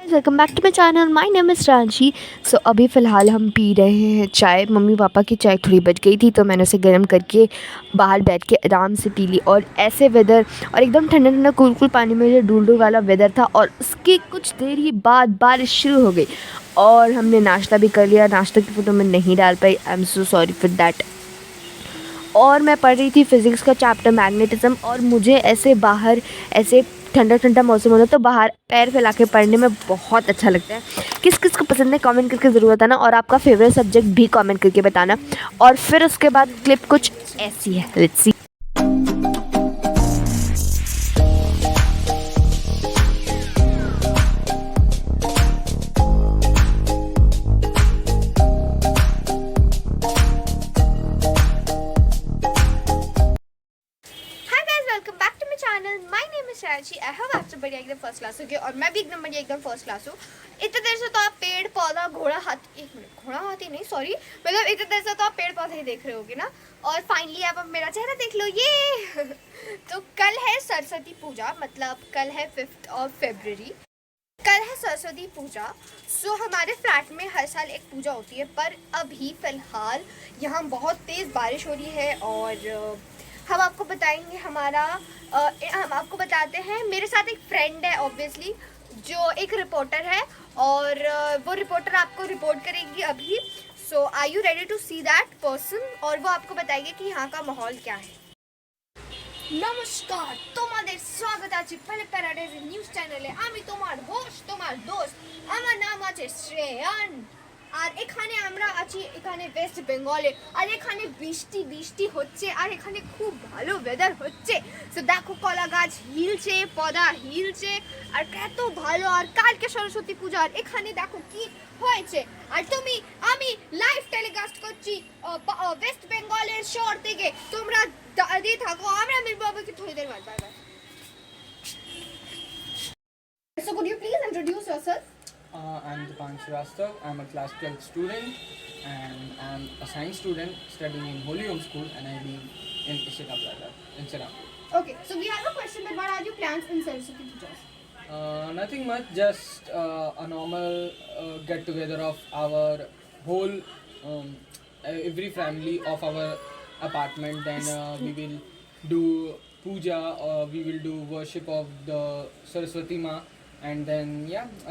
Welcome back to my channel. My name is Ranchi. So अभी फ़िलहाल हम पी रहे हैं चाय। मम्मी पापा की चाय थोड़ी बच गई थी तो मैंने उसे गर्म करके बाहर बैठ के आराम से पी ली। और ऐसे वेदर और एकदम ठंडा ठंडा कूल कूल पानी में जो डूल डूल वाला वेदर था, और उसके कुछ देर ही बाद बारिश शुरू हो गई और हमने नाश्ता भी कर लिया। नाश्ता की फ़ोटो मैं नहीं डाल पाई, I am so sorry for that. और मैं पढ़ रही थी फ़िज़िक्स का चैप्टर मैग्नेटिज़्म, और मुझे ऐसे बाहर ऐसे ठंडा ठंडा मौसम होता तो बाहर पैर फैला के पढ़ने में बहुत अच्छा लगता है। किस किस को पसंद है कमेंट करके ज़रूर बताना, और आपका फेवरेट सब्जेक्ट भी कमेंट करके बताना। और फिर उसके बाद क्लिप कुछ ऐसी है, let's see. Hi guys, welcome back to my channel. My name is Ranchi. I hope आप सब बढ़िया एकदम फर्स्ट क्लास हो गए, और मैं भी एकदम बढ़िया एकदम फर्स्ट क्लास हूँ। इतने देर से तो आप पेड़ पौधा घोड़ा हाथी, एक मिनट, घोड़ा हाथी नहीं, सॉरी, मतलब इतने देर से तो आप पेड़ पौधे ही देख रहे होगे ना। और फाइनली अब मेरा चेहरा देख लो, ये तो कल है सरस्वती पूजा, मतलब कल है 5 फरवरी। कल है सरस्वती पूजा। सो हमारे फ्लैट में हर साल एक पूजा होती है, पर अभी फ़िलहाल यहाँ बहुत तेज़ बारिश हो रही है। और हम आपको बताएंगे हम आपको बताते हैं। मेरे साथ एक फ्रेंड है ऑब्वियसली, जो एक रिपोर्टर है, और वो रिपोर्टर आपको रिपोर्ट करेगी अभी। So are you ready to see that person, और वो आपको बताएगी कि यहाँ का माहौल क्या है। নমস্কার, তোমাদের স্বাগত আছে ফেলে প্যারাডাইজ নিউজ চ্যানেলে। আমি তোমার হোস্ট, তোমার দোস্ত। আমার নাম আছে শ্রেয়ান। আর এখানে আমরা আছি এখানে ওয়েস্ট বেঙ্গলে, আর এখানে বৃষ্টি বৃষ্টি হচ্ছে, আর এখানে খুব ভালো ওয়েদার হচ্ছে। সো দেখো কলা গাছ হিলছে, পদা হিলছে, আর কত ভালো। আর কালকে সরস্বতী পূজা, আর এখানে দেখো কি হয়েছে। আর আমি লাইভ টেলিকাস্ট করছি ওয়েস্ট বেঙ্গলের শহর থেকে। তোমরা দাঁড়িয়ে থাকো, আমরা মিলবো আবার থোড়ি দের বাদ। Bye bye. So could you please introduce yourself? I'm Dipan Srivastav. I'm a class 12 student and I'm a science student studying in Holy Home School, and I live in Ishikaplada in Sirapur. Okay, so we have a question that what are your plans in Saraswati Puja? Nothing much, just a normal get together of our whole every family of our apartment. Then we will do puja, or we will do worship of the Saraswati Ma, and then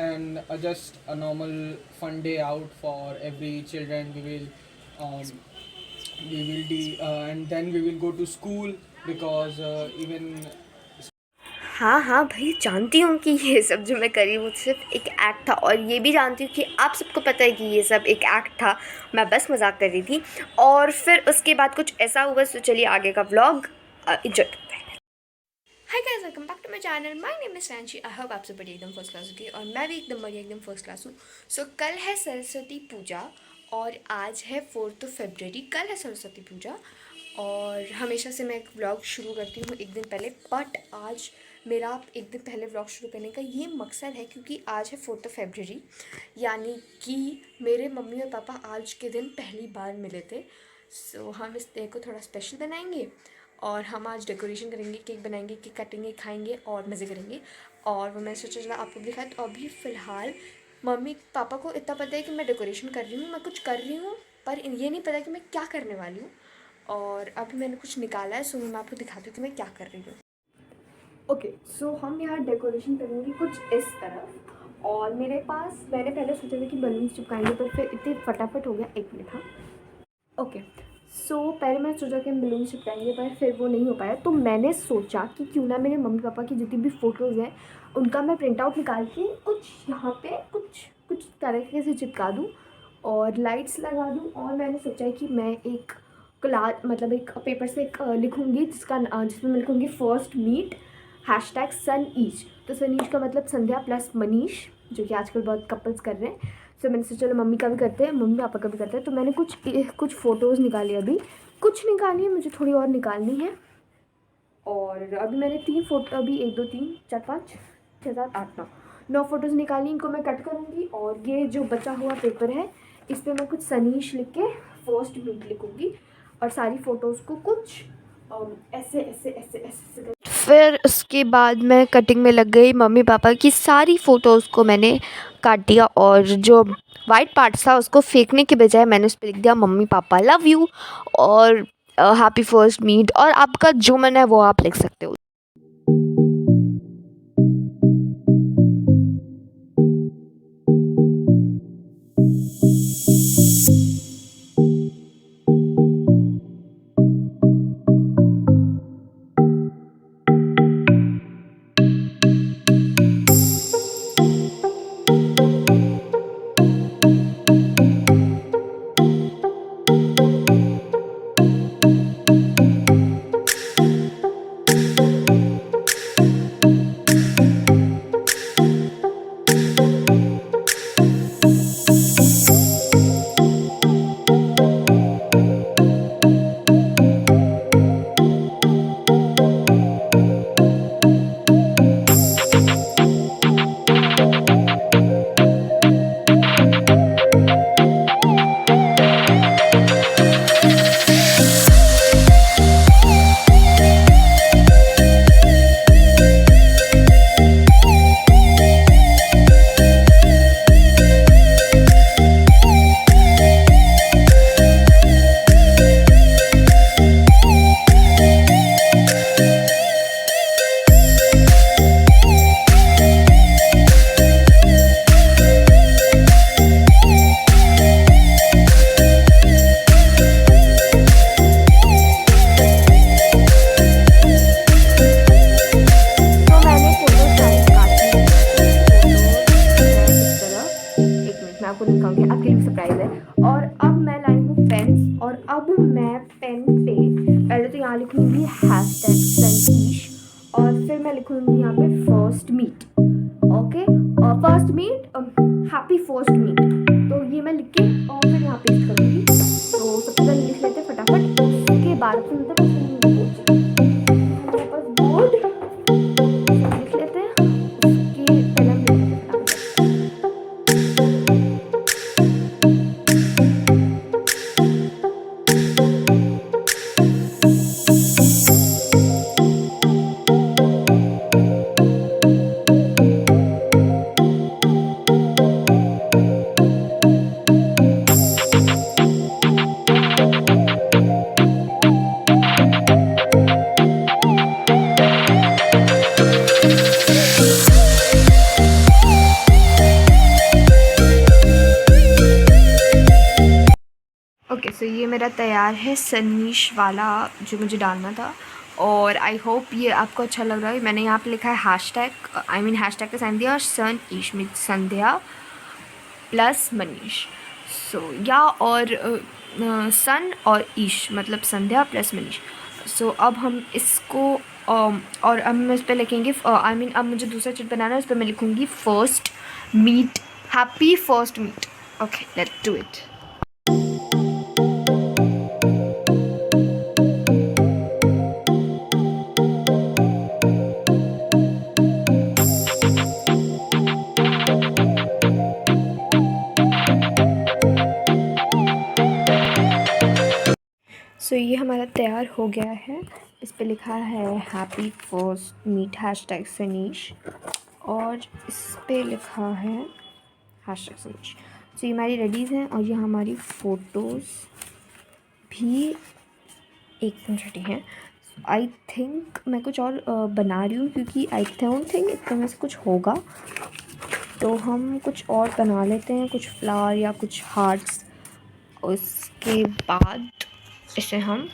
and just a normal fun day out for every children. And then we will go to school because even हाँ हाँ भाई, जानती हूँ कि ये सब जो मैं करी वो सिर्फ एक एक्ट था, और ये भी जानती हूँ कि आप सबको पता है कि ये सब एक एक्ट था। मैं बस मजाक कर रही थी। और फिर उसके बाद कुछ ऐसा हुआ। तो चलिए आगे का व्लॉग एंजॉय करते हैं। Hi guys, welcome back to my channel. My name is Ranchi. I hope आप सब बढ़िया एकदम फर्स्ट क्लास होगी, और मैं भी एकदम बढ़िया एकदम फर्स्ट क्लास हूँ। सो कल है सरस्वती पूजा, और आज है 4 फरवरी। कल है सरस्वती पूजा, और हमेशा से मैं एक व्लॉग शुरू करती हूँ एक दिन पहले, बट आज मेरा एक दिन पहले व्लॉग शुरू करने का ये मकसद है क्योंकि आज है 4 फरवरी, यानी कि मेरे मम्मी और पापा आज के दिन पहली बार मिले थे। सो हम इस डे को थोड़ा स्पेशल बनाएंगे, और हम आज डेकोरेशन करेंगे, केक बनाएंगे, केक काटेंगे, खाएंगे और मज़े करेंगे। और वो मैंने सोचा चला आपको भी दिखाया। तो अभी फ़िलहाल मम्मी पापा को इतना पता है कि मैं डेकोरेशन कर रही हूँ, मैं कुछ कर रही हूँ, पर ये नहीं पता कि मैं क्या करने वाली हूँ। और अभी मैंने कुछ निकाला है, सो मैं आपको दिखाती हूँ कि मैं क्या कर रही हूँ। ओके, सो हम यहाँ डेकोरेशन करेंगे कुछ इस तरफ। और मेरे पास मैंने पहले सोचा था कि बलून चिपकाएंगे, पर फिर इतने फटाफट हो गया। एक मिनट, हाँ। ओके, सो पहले मैंने सोचा कि हम बलून चिपकाएंगे, पर फिर वो नहीं हो पाया। तो मैंने सोचा कि क्यों ना मेरे मम्मी पापा की जितनी भी फ़ोटोज़ हैं उनका मैं प्रिंट आउट निकाल के कुछ यहाँ पे कुछ तरीके से चिपका दूँ और लाइट्स लगा दूँ। और मैंने सोचा है कि मैं एक मतलब एक पेपर से एक लिखूँगी जिसमें मैं लिखूँगी फर्स्ट मीट #सन ईच। तो सन ईच का मतलब संध्या प्लस मनीष, जो कि आजकल बहुत कपल्स कर रहे हैं। सो मैंने सोचा चलो मम्मी का भी करते हैं, मम्मी पापा का भी करते हैं। तो मैंने कुछ फ़ोटोज़ निकाली, अभी कुछ निकाली है, मुझे थोड़ी और निकालनी है। और अभी मैंने 3 फ़ोटो, अभी 1 2 3 4 5 6 7 8 9 फ़ोटोज़ निकाली। इनको मैं कट करूँगी, और ये जो बचा हुआ पेपर है इस पर मैं कुछ सनीश लिख के फर्स्ट मीट लिखूँगी, और सारी फ़ोटोज़ को कुछ ऐसे ऐसे ऐसे ऐसे फिर उसके बाद मैं कटिंग में लग गई। मम्मी पापा की सारी फ़ोटोज़ को मैंने काट दिया और जो वाइट पार्ट था उसको फेंकने के बजाय मैंने उस पर लिख दिया मम्मी पापा लव यू और हैप्पी फर्स्ट मीट, और आपका जो मन है वो आप लिख सकते हो। आपको दिखाऊंगी, आपके लिए सरप्राइज़ है। और अब मैं लाई हूँ पेन, और अब मैं पेन पे पहले तो यहाँ लिखूँगी हैशटैग सनीश, और फिर मैं लिखूँगी यहाँ पे फर्स्ट मीट, ओके, और first meet happy first meet. तो ये मैं लिख के और फिर यहाँ पेस्ट करूँगी। तो सबसे पहले लिख लेते हैं फटाफट, उसके बाद फिर मतलब बोर्ड लिख लेते हैं, उसके पहले हम लिख लेते हैं फटाफट। ओके, सो ये मेरा तैयार है सनीश वाला जो मुझे डालना था, और आई होप ये आपको अच्छा लग रहा है। मैंने यहाँ पे लिखा है हैशटैग, आई मीन हैशटैग का साइन दिया, और सनीश मीन संध्या प्लस मनीष। सो या और सन और ईश मतलब संध्या प्लस मनीष। सो अब हम इसको और अब हम इस पर लिखेंगे, आई मीन अब मुझे दूसरा चिट बनाना है, उस पर मैं लिखूँगी first meet, happy first meet. Okay, let's do it. So ये हमारा तैयार हो गया है। इस पे लिखा है happy first meet hashtag Sanish, और इस पे लिखा है हैशटैग सनीश। सो ये हमारी रेडीज़ हैं, और ये हमारी फ़ोटोज़ भी एकदम रेडी हैं। आई थिंक मैं कुछ और बना रही हूँ, क्योंकि आई डोंट थिंक इतने में से कुछ होगा, तो हम कुछ और बना लेते हैं, कुछ फ्लावर या कुछ हार्ट्स। उसके बाद इसे हम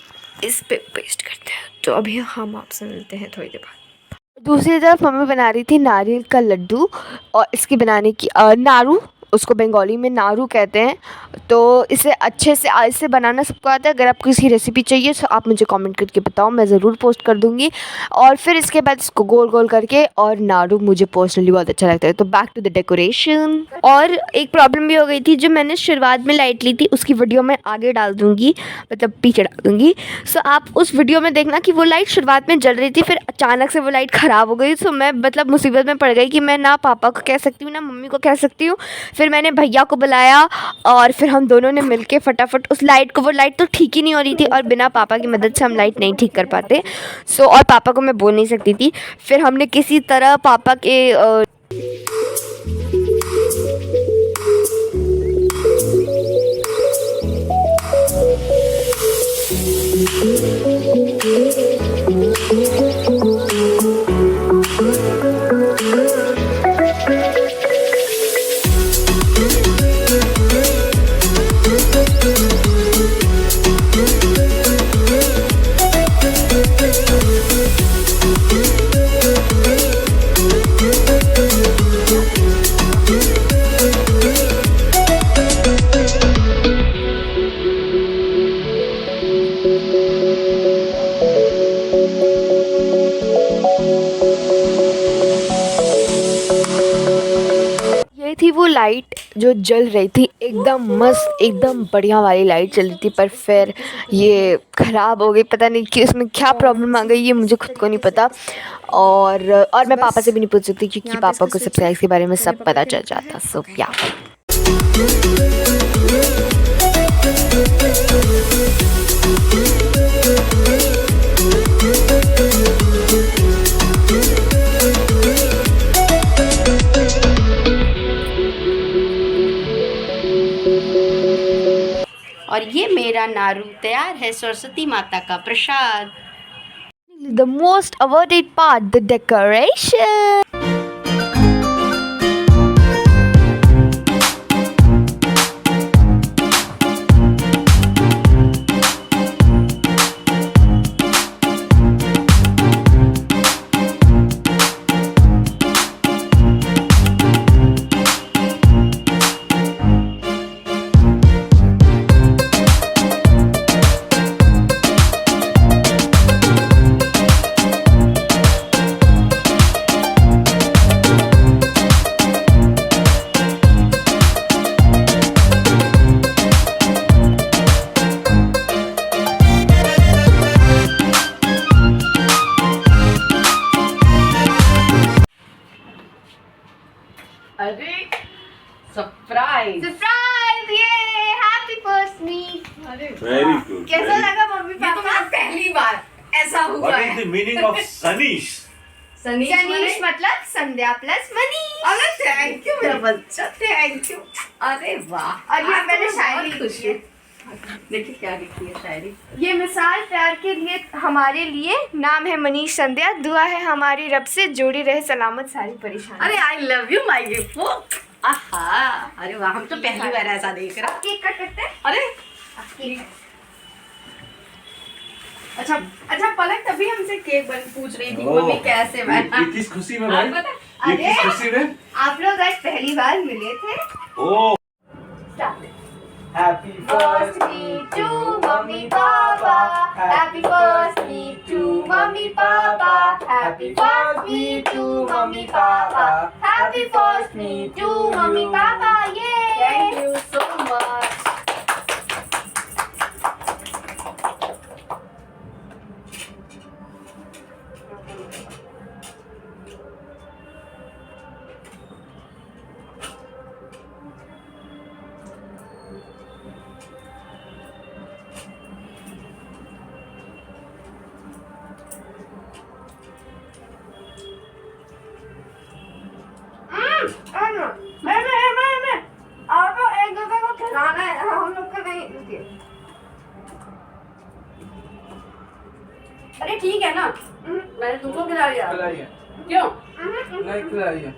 इस पे पेस्ट करते हैं। तो अभी हम आपसे मिलते हैं थोड़ी देर बाद। दूसरी तरफ मम्मी बना रही थी नारियल का लड्डू, और इसकी बनाने की नारू, उसको बंगाली में नारू कहते हैं। तो इसे अच्छे से इसे बनाना सबको आता है। अगर आपको इसकी रेसिपी चाहिए तो आप मुझे कमेंट करके बताओ, मैं ज़रूर पोस्ट कर दूँगी। और फिर इसके बाद इसको गोल गोल करके, और नारू मुझे पर्सनली बहुत अच्छा लगता है। तो बैक टू द डेकोरेशन। और एक प्रॉब्लम भी हो गई थी, जो मैंने शुरुआत में लाइट ली थी उसकी वीडियो मैं आगे डाल दूँगी, मतलब पीछे डाल दूँगी। सो आप उस वीडियो में देखना कि वो लाइट शुरुआत में जल रही थी, फिर अचानक से वो लाइट ख़राब हो गई। सो मैं मतलब मुसीबत में पड़ गई कि मैं ना पापा को कह सकती हूँ ना मम्मी को कह सकती हूँ। फिर मैंने भैया को बुलाया और फिर हम दोनों ने मिलके फटाफट उस लाइट को, वो लाइट तो ठीक ही नहीं हो रही थी और बिना पापा की मदद से हम लाइट नहीं ठीक कर पाते। और पापा को मैं बोल नहीं सकती थी। फिर हमने किसी तरह पापा के ये थी वो लाइट जो जल रही थी, एकदम मस्त, एकदम बढ़िया वाली लाइट चल रही थी। पर फिर ये ख़राब हो गई, पता नहीं कि उसमें क्या प्रॉब्लम आ गई, ये मुझे खुद को नहीं पता। और मैं पापा से भी नहीं पूछ सकती क्योंकि पापा को सबसे इसके बारे में सब पता चल जाता। सो या और ये मेरा नारू तैयार है सरस्वती माता का प्रसाद। the most awarded part, the decoration. अरे सरप्राइज सरप्राइज, ये happy first meet. Very good. कैसा लगा मम्मी ये तो पापा? मेरा पहली बार ऐसा हुआ What है। is the meaning of Sanish? Sanish मतलब संध्या प्लस मनीष। अरे थैंक यू मेरा बच्चा, थैंक यू। अरे वाह। और ये आज तो मैंने मैं शायरी बहुत खुश लिखी है। हूँ। देखिए क्या लिखी है शायरी। ये मिसाल प्यार के लिए हमारे लिए, नाम है मनीष संध्या, दुआ है हमारी रब से जोड़ी रहे सलामत सारी परेशानी। अरे I love you my gift. आहा, अरे वाह, हम तो पहली बार ऐसा देख रहा। केक कट करते हैं। अरे केक। अच्छा अच्छा, पलक तभी हमसे केक बन पूछ रही थी ओह, मम्मी कैसे बना। ये किस खुशी में भाई? पता ये अरे! किस खुशी में? आप लोग आज पहली बार मिले थे। ओह, Happy First meet to mommy papa, happy first meet to mommy papa, happy first meet to mommy papa, happy first meet to mommy papa, yay! Thank you so much. आपको एक दूसरे को खिलाना है, हम लोग को नहीं। रुकिए। अरे ठीक है ना, मैंने तुमको खिला दिया। खिलाइए। क्यों? नहीं खिलाइए।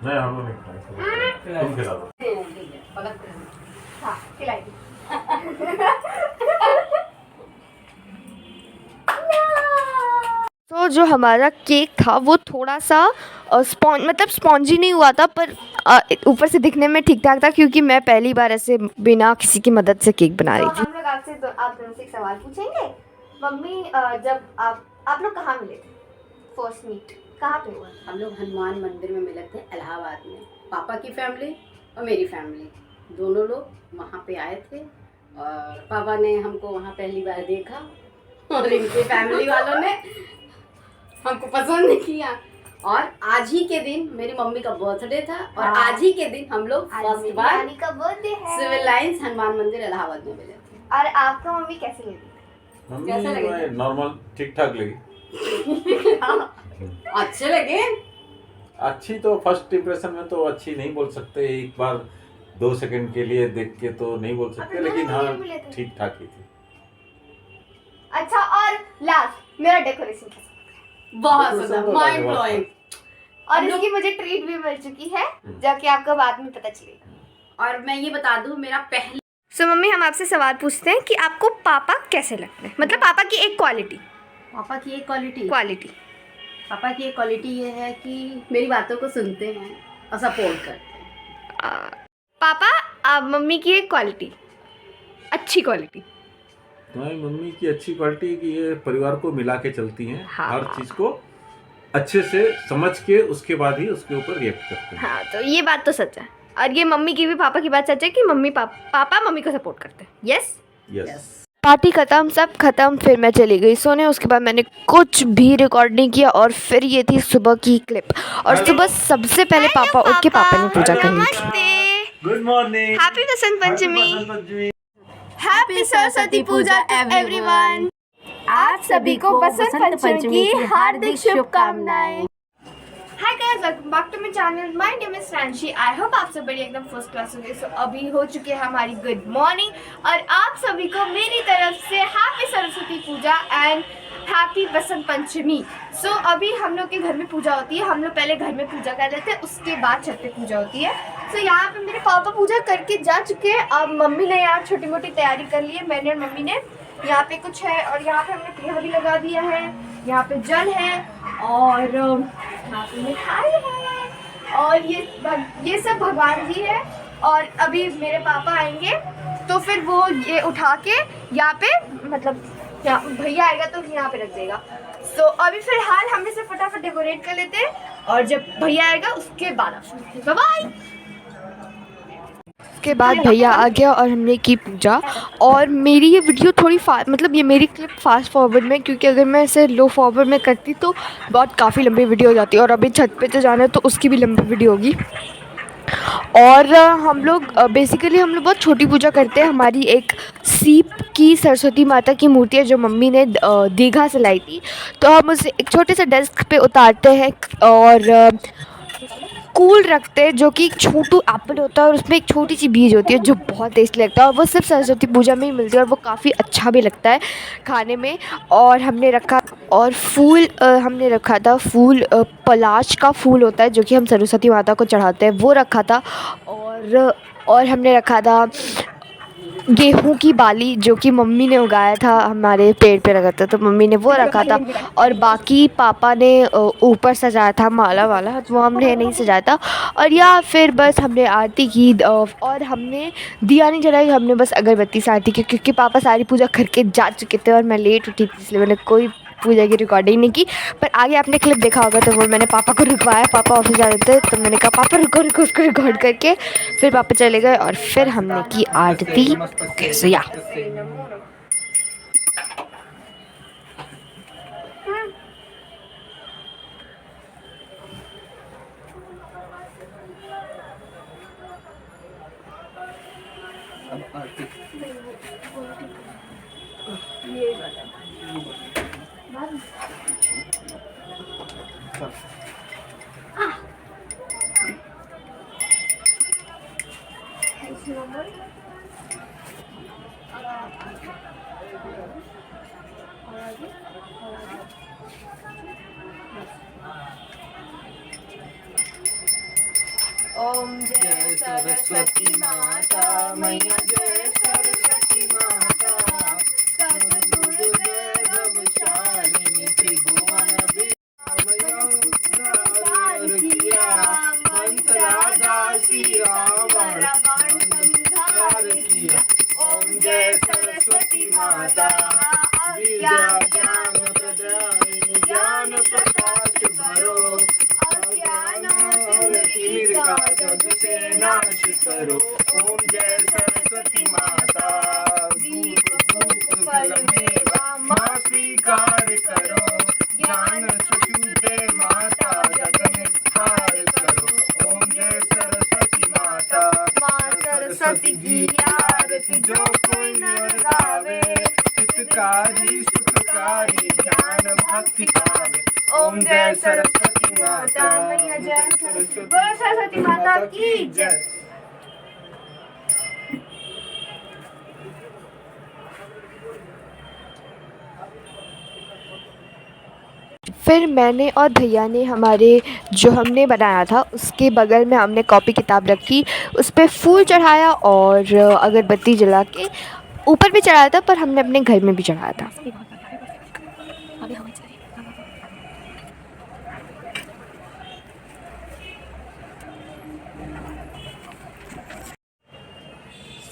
नहीं हम लोग नहीं खाएंगे। तुम खिला दो। पलक खिला। हाँ, खिलाइए। तो जो हमारा केक था वो थोड़ा सा मतलब स्पॉन्जी नहीं हुआ था, पर ऊपर से दिखने में ठीक ठाक था क्योंकि मैं पहली बार ऐसे बिना किसी की मदद से केक बना रही थी। हम लोग आपसे आप दोनों से एक सवाल पूछेंगे। मम्मी, जब आप लोग कहाँ मिले थे? फर्स्ट मीट कहाँ पे हुआ? हम लोग हनुमान मंदिर में मिले थे इलाहाबाद में। पापा की फैमिली और मेरी फैमिली दोनों लोग वहाँ पे आए थे और पापा ने हमको वहाँ पहली बार देखा और इनके फैमिली वालों ने हमको पसंद नहीं किया और आज ही के दिन मेरी मम्मी का बर्थडे था और आज ही के दिन हम लोग फर्स्ट बार रानी का बर्थडे है। सिविल लाइंस हनुमान मंदिर इलाहाबाद में मिले थे। और आपका मम्मी कैसे लगी? कैसे लगे? मम्मी नॉर्मल ठीक ठाक लगी। अच्छे लगे। अच्छी तो फर्स्ट इंप्रेशन में तो अच्छी नहीं बोल सकते, एक बार 2 सेकंड के लिए देख के तो नहीं बोल सकते, लेकिन हाँ ठीक ठाक ही थी। अच्छा, और लास्ट मेरा डेकोरेशन कैसा? बहुत सुंदर, माइंड ब्लोइंग। और इसकी मुझे ट्रीट भी मिल चुकी है, जाके आपको बाद में पता चलेगा। और मैं ये बता दूं, मेरा पहले मम्मी हम आपसे सवाल पूछते हैं कि आपको पापा कैसे लगते हैं, मतलब पापा की एक क्वालिटी। पापा की एक क्वालिटी पापा की एक क्वालिटी ये है कि मेरी बातों को सुनते हैं और सपोर्ट करते हैं। पापा मम्मी की एक क्वालिटी, अच्छी क्वालिटी। तुम्हारी मम्मी की अच्छी क्वालिटी कि ये परिवार को मिला के चलती हैं। हाँ। हर चीज को अच्छे से समझ के उसके बाद ही उसके ऊपर रिएक्ट करते हैं। हाँ, तो ये बात तो सच है। और ये मम्मी की भी पापा की बात सच है कि पापा मम्मी को सपोर्ट करते हैं। यस। यस। पार्टी खत्म, सब खत्म, फिर मैं चली गई सोने। उसके बाद मैंने कुछ भी रिकॉर्ड नहीं किया और फिर ये थी सुबह की क्लिप। और सुबह सबसे पहले पापा उठ के पापा ने पूजा कर ली थी। Good morning. Happy Basant Panchami. Happy Saraswati Puja everyone. आप सभी को बसंत पंचमी की हार्दिक शुभकामनाएं। Hi guys, welcome back to my channel. My name is Franshi. I hope आप सब बढ़िया एकदम फर्स्ट क्लास होंगे। सो अभी हो चुकी है हमारी गुड मॉर्निंग और आप सभी को मेरी तरफ से happy Saraswati Puja and happy Basant Panchami. So अभी हम लोग के घर में पूजा होती है। हम लोग पहले घर में पूजा कर लेते हैं, उसके बाद छत पे पूजा होती है। सो यहाँ पे मेरे पापा पूजा करके जा चुके हैं। अब मम्मी ने यार छोटी मोटी तैयारी कर ली है, मैंने और मम्मी ने। यहाँ पे कुछ है और यहाँ पे हमने पीढ़ा भी लगा दिया है। यहाँ पे जल है और यहाँ पे मिठाई है और ये सब भगवान जी है। और अभी मेरे पापा आएंगे तो फिर वो ये उठा के यहाँ पे, मतलब भैया आएगा तो यहाँ पे रख देगा। सो अभी फिलहाल हम इसे फटाफट डेकोरेट कर लेते हैं और जब भैया आएगा उसके बाद बाय बाय। उसके बाद भैया आ गया और हमने की पूजा। और मेरी ये वीडियो थोड़ी मतलब ये मेरी क्लिप फास्ट फॉरवर्ड में, क्योंकि अगर मैं इसे लो फॉरवर्ड में करती तो बहुत काफ़ी लंबी वीडियो हो जाती है। और अभी छत पे तो जाना है तो उसकी भी लंबी वीडियो होगी। और हम लोग बेसिकली हम लोग बहुत छोटी पूजा करते हैं। हमारी एक सीप की सरस्वती माता की मूर्ति है जो मम्मी ने दीघा से लाई थी। तो हम उसे एक छोटे से डेस्क पे उतारते हैं और कूल रखते हैं, जो कि एक छोटू एप्पल होता है और उसमें एक छोटी सी बीज होती है जो बहुत टेस्टी लगता है। और वो सिर्फ सरस्वती पूजा में ही मिलती है और वो काफ़ी अच्छा भी लगता है खाने में। और हमने रखा और फूल हमने रखा था, फूल पलाश का फूल होता है जो कि हम सरस्वती माता को चढ़ाते हैं, वो रखा था। और हमने रखा था गेहूं की बाली जो कि मम्मी ने उगाया था, हमारे पेड़ पे लगा था तो मम्मी ने वो रखा था। और बाकी पापा ने ऊपर सजाया था माला वाला, वो हमने नहीं सजाया था। और या फिर बस हमने आरती की और हमने दिया नहीं जलाई, हमने बस अगरबत्ती से आरती की, क्योंकि पापा सारी पूजा करके जा चुके थे और मैं लेट उठी थी, इसलिए मैंने कोई पूजा की रिकॉर्डिंग नहीं की। पर आगे आपने क्लिप देखा होगा तो वो मैंने पापा को रुकवाया, पापा ऑफिस जा रहे थे तो मैंने कहा पापा रुको रुको, उसको रिकॉर्ड करके फिर पापा चले गए और फिर हमने की आरती। ओके सो या ओम जय सरस्वती माता मैया, जय सरस्वती माता, सद्गुरुदेव शालिनी त्रिभुवन किया। ओम जय सरस्वती माता विद्या ज्ञान प्रदायिनी, ज्ञान प्रकाश भरो, जग से नाश करो। ओम जय सरस्वती माता धूप फल मेवा मां स्वीकार करो, ज्ञान चक्षु दे माता, जग सरस्वती की आरती जो कोई नर गावे, हितकारी सुखकारी ज्ञान भक्ति पावे। ओम जय सरस्वती माता मैया जय सरस्वती, बोलो सरस्वती माता की जय। फिर मैंने और भैया ने हमारे जो हमने बनाया था उसके बगल में हमने कॉपी किताब रखी, उस पर फूल चढ़ाया और अगरबत्ती जला के ऊपर भी चढ़ाया था, पर हमने अपने घर में भी चढ़ाया था।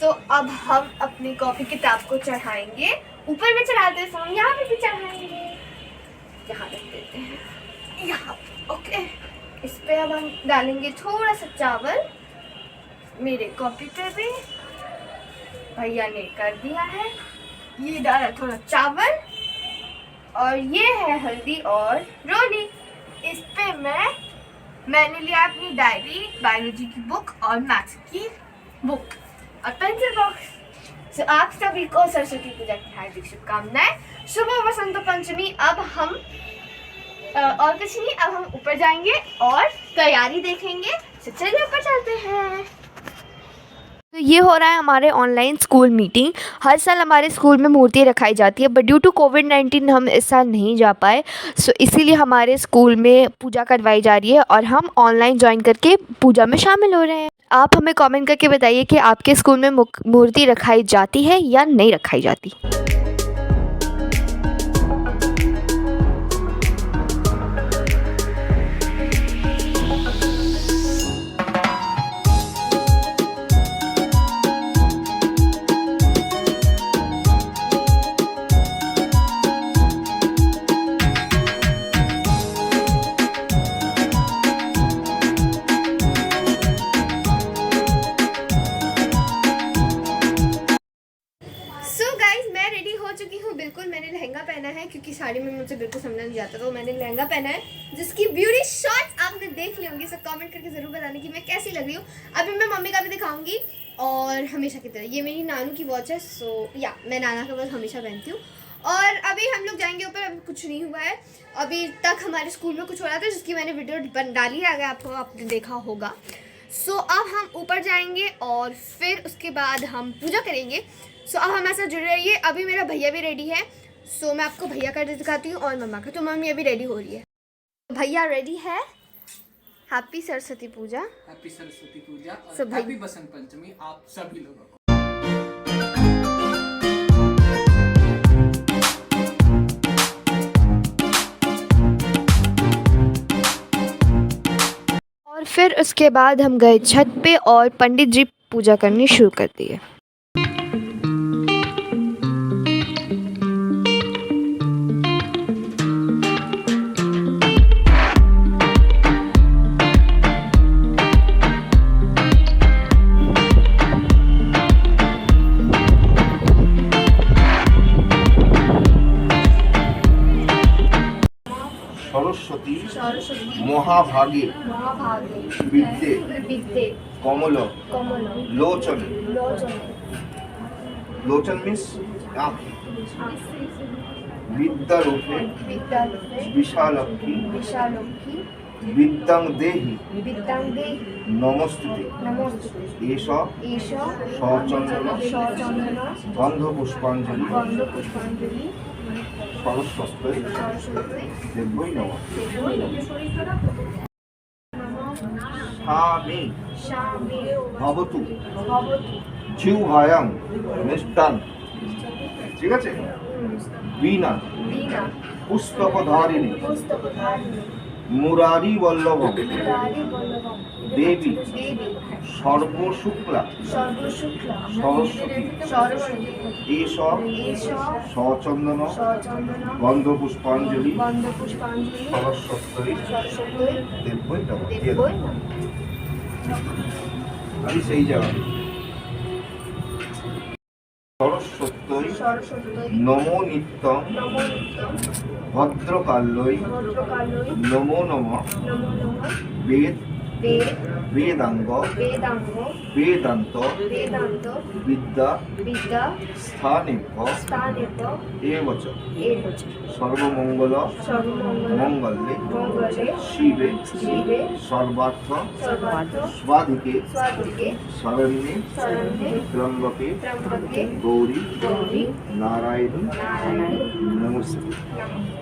तो अब हम अपनी कॉपी किताब को चढ़ाएंगे, ऊपर में चढ़ाते हैं, हम यहाँ पे भी चढ़ाएंगे, यहाँ रख देते हैं यहाँ, ओके। इस पे अब हम डालेंगे थोड़ा सा चावल, मेरे कॉपी पे भी भैया ने कर दिया है, ये डाला थोड़ा चावल और ये है हल्दी और रोली। इस पे मैंने लिया अपनी डायरी, बायोलॉजी की बुक और मैथ्स की बुक और पेंसिल बॉक्स। तो आप सभी को सरस्वती पूजा की हार्दिक शुभकामनाएं। शुभ वसंत पंचमी। अब हम और कुछ नहीं, अब हम ऊपर जाएंगे और तैयारी देखेंगे। तो चलिए ऊपर चलते हैं। तो ये हो रहा है हमारे ऑनलाइन स्कूल मीटिंग। हर साल हमारे स्कूल में मूर्ति रखाई जाती है, बट ड्यू टू कोविड-19 हम इस साल नहीं जा पाए, सो इसीलिए हमारे स्कूल में पूजा करवाई जा रही है और हम ऑनलाइन ज्वाइन करके पूजा में शामिल हो रहे हैं। आप हमें कमेंट करके बताइए कि आपके स्कूल में मूर्ति रखाई जाती है या नहीं रखाई जाती। मैं रेडी हो चुकी हूँ बिल्कुल। मैंने लहंगा पहना है क्योंकि साड़ी में मुझे बिल्कुल समझना नहीं आता, तो मैंने लहंगा पहना है जिसकी ब्यूटी शॉट्स आपने देख ली होंगी। सब कमेंट करके ज़रूर बताने कि मैं कैसी लग रही हूँ। अभी मैं मम्मी का भी दिखाऊंगी और हमेशा की तरह ये मेरी नानू की वॉच है। सो या मैं नाना का वॉच हमेशा पहनती हूँ। और अभी हम लोग जाएंगे ऊपर। अभी कुछ नहीं हुआ है, अभी तक हमारे स्कूल में कुछ हो रहा था जिसकी मैंने वीडियो डाली है, अगर आपने देखा होगा। सो अब हम ऊपर जाएंगे और फिर उसके बाद हम पूजा करेंगे। सो अब हमारे साथ जुड़े रहिए। अभी मेरा भैया भी रेडी है, सो मैं आपको भैया का दिखाती हूँ और मम्मा का। तो मम्मी अभी रेडी हो रही है, भैया रेडी है। हैप्पी सरस्वती पूजा, हैप्पी सरस्वती पूजा और सब हैप्पी बसंत पंचमी आप सभी लोगों को। और फिर उसके बाद हम गए छत पे और पंडित जी पूजा करनी शुरू कर दी है। सरस्वती महाभागे विद्ये कमल लोचन। लोचन मीन्स विद्यारूपे विशालक्षी विद्यां देहि नमस्ते एष सचंदन गंधपुष्पांजलि सरस्वती देव्यै नमः। शामे भवतु जिह्वायां मिष्टान्। ठीक আছে। वीणा पुस्तकधारिणी मुरारी वल्लभ देवी सर्वशुक्ला सरस्वती एष सचंदन गंधपुष्पांजलि सरस्वती देव्यै नमः। अभी सही जगह। सरस्वती नमो नित्यं भद्रकाल्यै नमो नमः। वेद वेदांग वेदांग वेदांत वेदांत विद्या विद्या स्थानेभ्य स्थानेभ्य एव च एव च सर्वमंगल सर्वमंगल मंगल्ये मंगले शिवे शिवे सर्वार्थ सर्वार्थ स्वाधिके स्वाधिके शरण्ये शरण्ये त्र्यंबके त्र्यंबके गौरी गौरी नारायणी नारायणी नमस्ते।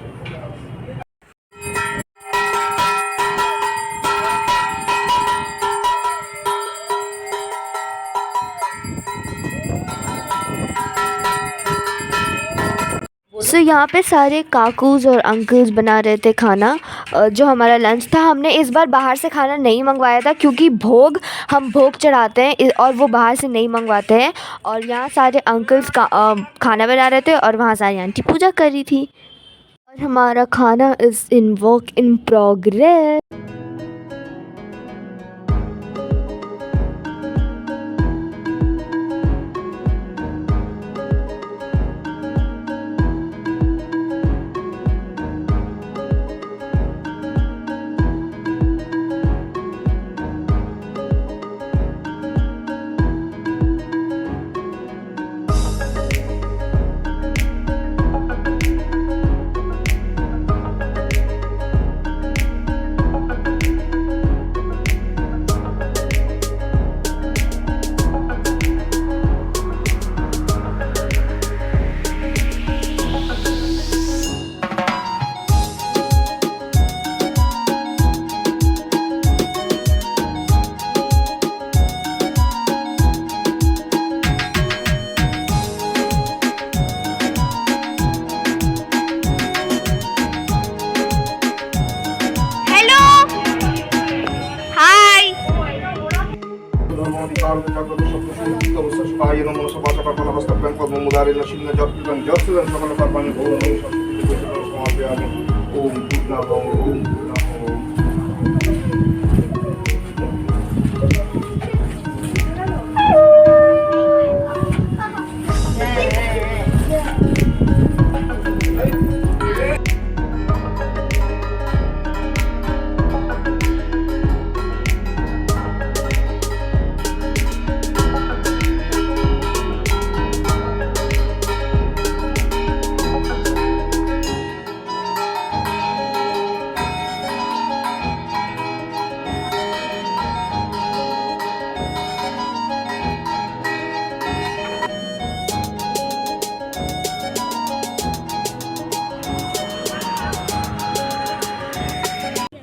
सो यहाँ पे सारे काकूज और अंकल्स बना रहे थे खाना जो हमारा लंच था। हमने इस बार बाहर से खाना नहीं मंगवाया था क्योंकि हम भोग चढ़ाते हैं और वो बाहर से नहीं मंगवाते हैं। और यहाँ सारे अंकल्स खाना बना रहे थे और वहाँ सारी आंटी पूजा कर रही थी और हमारा खाना is in work in progress.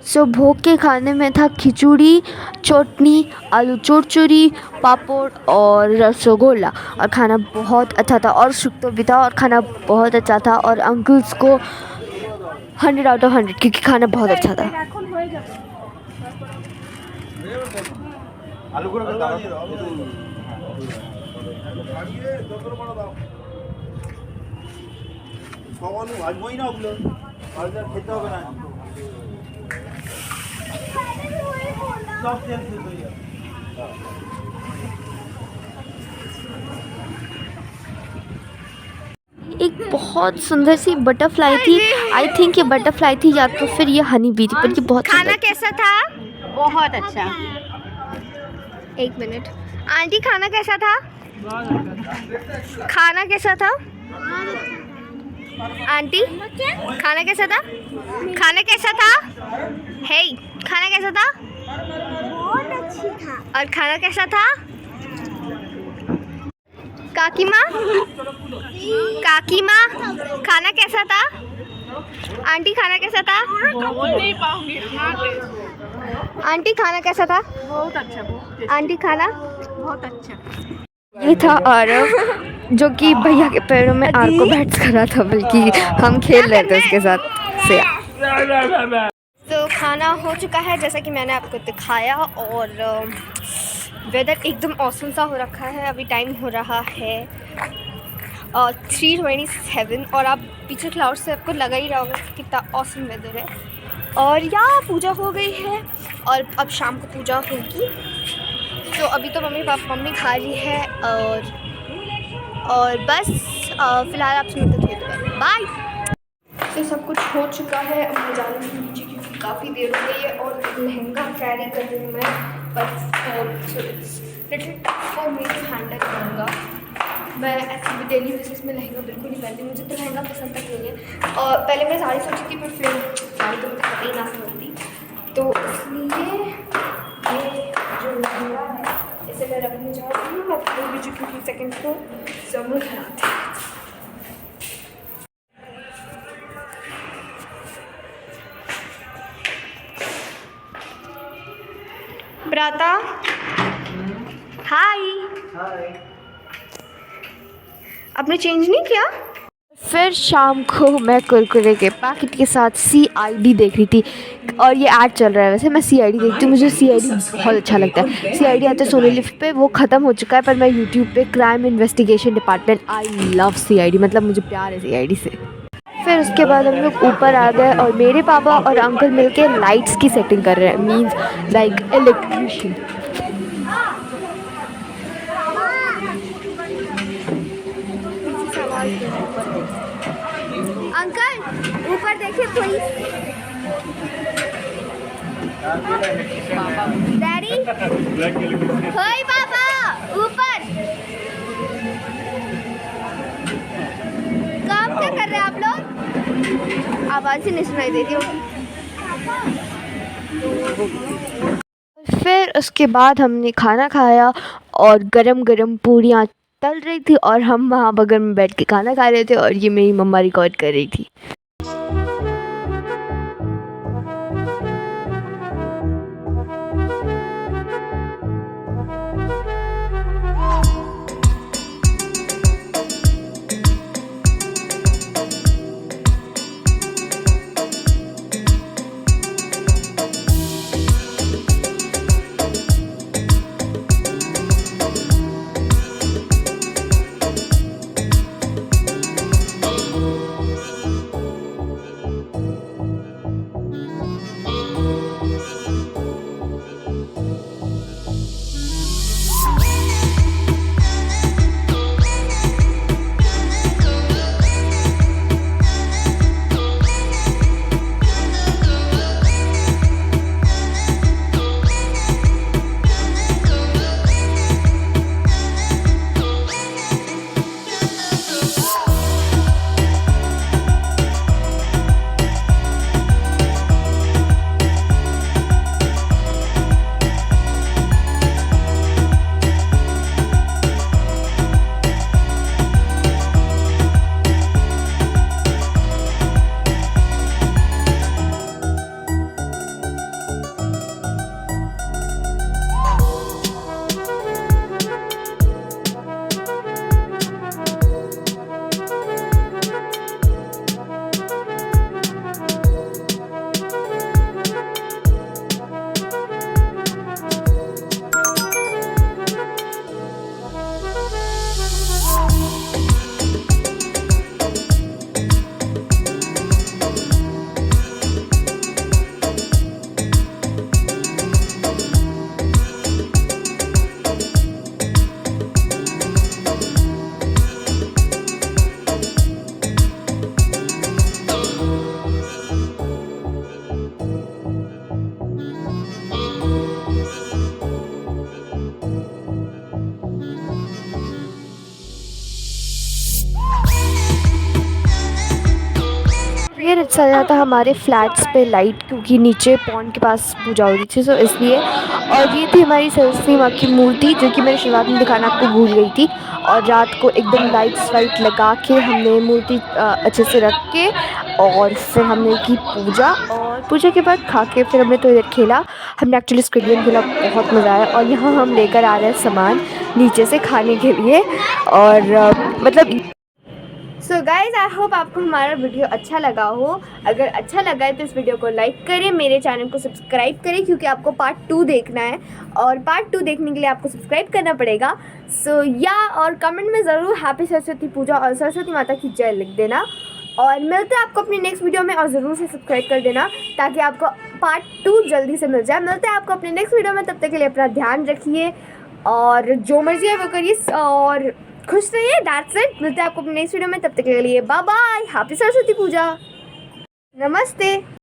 So भोग के खाने में था खिचड़ी, चटनी, आलू चौरचुरी, पापड़ और रसगुल्ला और खाना बहुत अच्छा था और शुक्तो भी था और खाना बहुत अच्छा था और अंकल्स को 100 आउट ऑफ 100 क्योंकि खाना बहुत अच्छा था। एक बहुत सुंदर सी बटरफ्लाई थी। आई थिंक ये बटरफ्लाई थी या तो फिर ये हनी बी थी, पर ये बहुत खाना सुंदर। कैसा था? बहुत अच्छा। एक मिनट आंटी, खाना कैसा था? खाना कैसा था आंटी? खाना कैसा था? खाना कैसा था? हे, खाना कैसा था? बहुत अच्छी था। और खाना कैसा था? काकी माँ, काकी माँ, खाना कैसा था? आंटी खाना कैसा था? बोल नहीं पाऊंगी। आंटी खाना कैसा था? बहुत अच्छा। आंटी खाना बहुत अच्छा। ये था आरव जो कि भैया के पैरों में आर को बैठ कर रहा था, बल्कि हम खेल रहे थे उसके साथ से। तो खाना हो चुका है जैसा कि मैंने आपको दिखाया और वेदर एकदम औसम सा हो रखा है। अभी टाइम हो रहा है 3:27 और आप पीछे क्लाउड से आपको लगा ही रहा होगा कि कितना औसम वेदर है। और यहाँ पूजा हो गई है और अब शाम को पूजा होगी। तो अभी तो मम्मी खा रही है और बस फ़िलहाल आपसे मिलते थे तो बाय। तो सब कुछ हो चुका है। अब मैं जा रही हूँ नीचे क्योंकि काफ़ी देर हो गई है और लहंगा कैरी कर रही हूँ मैं। So it's little tough for me to handle lehenga. मैं ऐसे भी डेली बेसिस में लहंगा बिल्कुल नहीं पहनती, मुझे तो लहंगा पसंद तक नहीं है। और पहले मैं साड़ी सोची थी, पर फिर साड़ी तो मुझे पता ही ना समझती, तो इसलिए ये जो लहंगा है इसे मैं रखने जा रही हूँ। मैं भूल भी चुकी हूँ सेकेंड को ज़रूर खराब है। प्राता, हाय। आपने चेंज नहीं किया? फिर शाम को मैं कुरकुरे के पैकेट के साथ CID देख रही थी, और ये ऐड चल रहा है। वैसे मैं CID देखती हूँ, मुझे CID बहुत अच्छा लगता है। CID आते सोनी लिफ्ट पे, वो ख़त्म हो चुका है, पर मैं यूट्यूब पे crime investigation department, I love CID, मतलब मुझे प्यार है CID से। फिर उसके बाद हम लोग ऊपर आ गए और मेरे पापा और अंकल मिलके लाइट्स की सेटिंग कर रहे हैं, मीन्स लाइक इलेक्ट्रिशियन। अंकल ऊपर देखिए प्लीज। डैडी, हाय पापा, ऊपर काम क्या कर रहे हैं आप लोग? आवाज़ ही नहीं सुनाई दे रही होगी। फिर उसके बाद हमने खाना खाया और गरम गरम पूरियाँ तल रही थी, और हम वहाँ बगल में बैठ के खाना खा रहे थे, और ये मेरी मम्मा रिकॉर्ड कर रही थी। फिर सजा था हमारे फ्लैट्स पे लाइट, क्योंकि नीचे पॉन्ड के पास पूजा हो रही थी, सो इसलिए। और ये थी हमारी सरस्वती माँ की मूर्ति, जो कि मैंने शुरुआत में दिखाना आपको भूल गई थी। और रात को एकदम लाइट्स वाइट लगा के हमने मूर्ति अच्छे से रख के, और फिर हमने की पूजा, और पूजा के बाद खा के फिर हमने थोड़ी देर खेला। हमने एक्चुअली स्क्विड गेम खेला, बहुत मज़ा आया। और यहाँ हम लेकर आ रहे हैं सामान नीचे से खाने के लिए, और मतलब सो गाइज़, आई होप आपको हमारा वीडियो अच्छा लगा हो। अगर अच्छा लगा है तो इस वीडियो को लाइक करें, मेरे चैनल को सब्सक्राइब करें, क्योंकि आपको पार्ट 2 देखना है, और पार्ट 2 देखने के लिए आपको सब्सक्राइब करना पड़ेगा। सो और कमेंट में ज़रूर हैप्पी सरस्वती पूजा और सरस्वती माता की जय लिख देना। और मिलते हैं आपको अपनी नेक्स्ट वीडियो में, और ज़रूर से सब्सक्राइब कर देना ताकि आपको पार्ट 2 जल्दी से मिल जाए। मिलते हैं आपको अपने नेक्स्ट वीडियो में, तब तक के लिए अपना ध्यान रखिए और जो मर्जी है वो करिए, और खुश रहिए। That's it. मिलते हैं आपको अपने नेक्स्ट वीडियो में, तब तक के लिए बाय बाय। हैप्पी सरस्वती पूजा, नमस्ते।